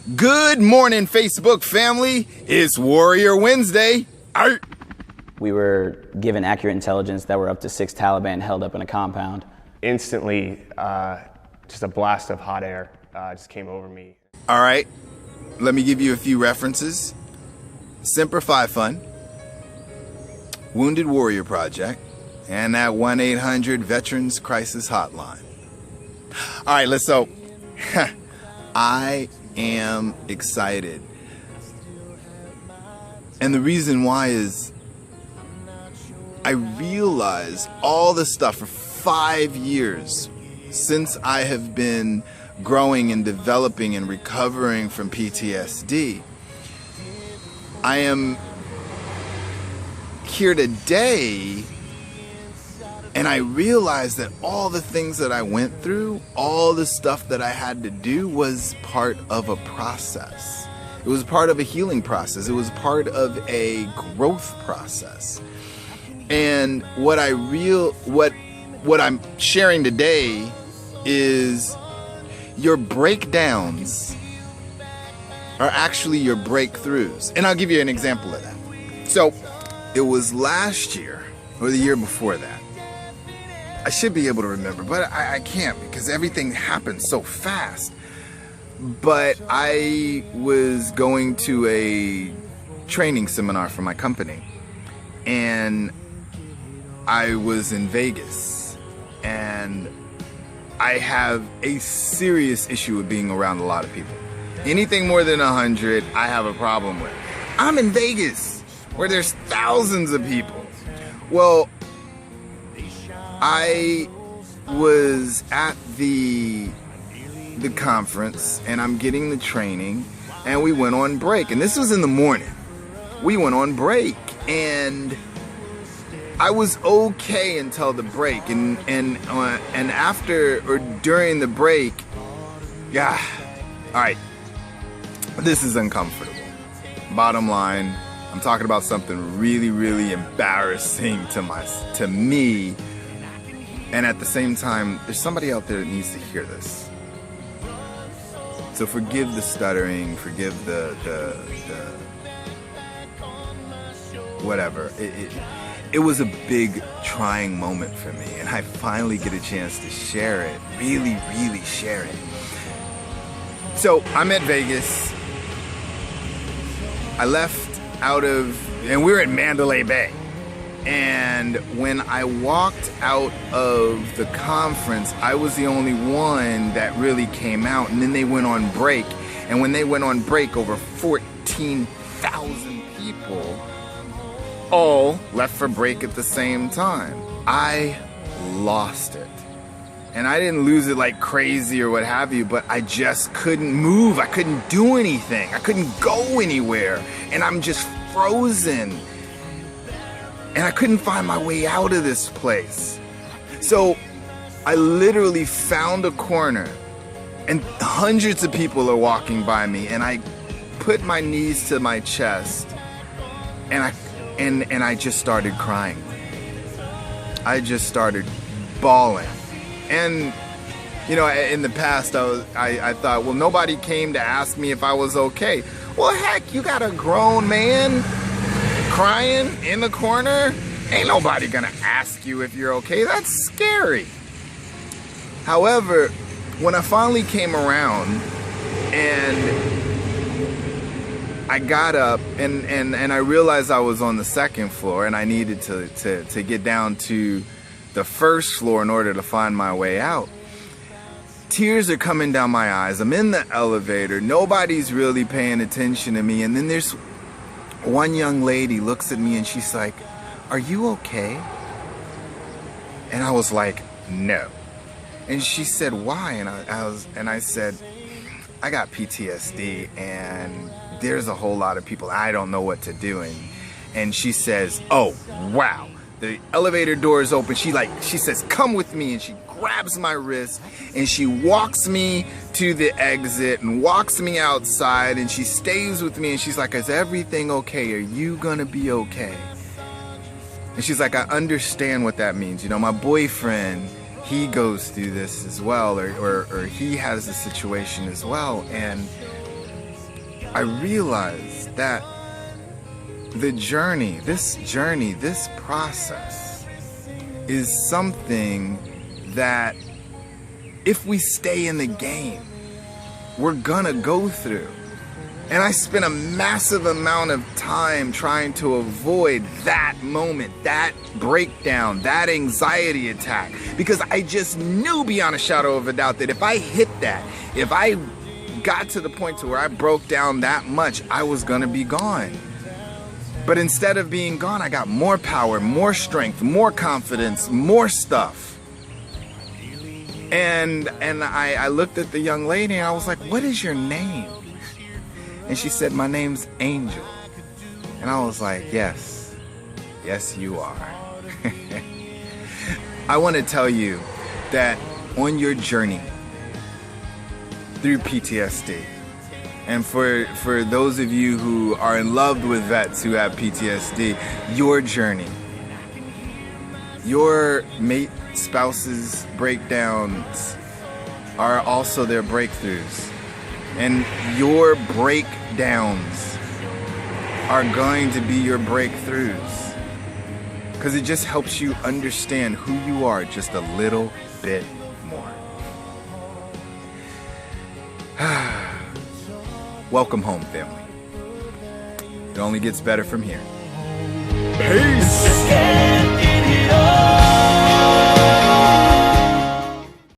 Good morning, Facebook family. It's Warrior Wednesday. Art. We were given accurate intelligence that we're up to 6 Taliban held up in a compound. Instantly, just a blast of hot air just came over me. All right, let me give you a few references. Semper Fi Fund, Wounded Warrior Project, and that 1-800 Veterans Crisis Hotline. All right, so I am excited. And the reason why is I realized all the stuff for 5 years since I have been growing and developing and recovering from PTSD. I am here today and I realized that all the things that I went through, all the stuff that I had to do was part of a process. It was part of a healing process. It was part of a growth process. And what I'm sharing today is your breakdowns are actually your breakthroughs. And I'll give you an example of that. So it was last year or the year before that. I should be able to remember, but I can't because everything happened so fast. But I was going to a training seminar for my company, and I was in Vegas, and I have a serious issue with being around a lot of people. Anything more than 100, I have a problem with. I'm in Vegas, where there's thousands of people. Well, I was at the conference and I'm getting the training and we went on break, and this was in the morning. We went on break and I was okay until the break, and after or during the break, yeah, all right, this is uncomfortable. Bottom line, I'm talking about something really, really embarrassing to me. And at the same time, there's somebody out there that needs to hear this. So forgive the stuttering, forgive the whatever. It was a big trying moment for me, and I finally get a chance to share it, really, really share it. So I'm at Vegas. I left and we were in Mandalay Bay. And when I walked out of the conference, I was the only one that really came out. And then they went on break. And when they went on break, over 14,000 people all left for break at the same time. I lost it. And I didn't lose it like crazy or what have you, but I just couldn't move. I couldn't do anything. I couldn't go anywhere. And I'm just frozen. And I couldn't find my way out of this place. So I literally found a corner and hundreds of people are walking by me, and I put my knees to my chest and I just started crying. I just started bawling. And you know, in the past I thought, well, nobody came to ask me if I was okay. Well, heck, you got a grown man crying in the corner? Ain't nobody gonna ask you if you're okay. That's scary. However, when I finally came around and I got up and I realized I was on the second floor and I needed to get down to the first floor in order to find my way out. Tears are coming down my eyes. I'm in the elevator. Nobody's really paying attention to me. And then there's one young lady looks at me and she's like, "Are you okay?" And I was like, "No." And she said, "Why?" And I said, "I got PTSD and there's a whole lot of people. I don't know what to do." And she says, "Oh, wow." The elevator door is open. She says, "Come with me." And she grabs my wrist and she walks me to the exit and walks me outside, and she stays with me and she's like, "Is everything okay? Are you gonna be okay?" And she's like, "I understand what that means. You know, my boyfriend, he goes through this as well, or he has a situation as well." And I realized that this process is something that if we stay in the game, we're gonna go through. And I spent a massive amount of time trying to avoid that moment, that breakdown, that anxiety attack, because I just knew beyond a shadow of a doubt that if I hit that, if I got to the point to where I broke down that much, I was gonna be gone. But instead of being gone, I got more power, more strength, more confidence, more stuff. And I looked at the young lady and I was like, what is your name? And she said, my name's Angel. And I was like, yes, you are. I want to tell you that on your journey through PTSD, and for those of you who are in love with vets who have PTSD, your journey, your mate spouse's breakdowns are also their breakthroughs. And your breakdowns are going to be your breakthroughs. Because it just helps you understand who you are just a little bit more. Welcome home, family. It only gets better from here. Peace!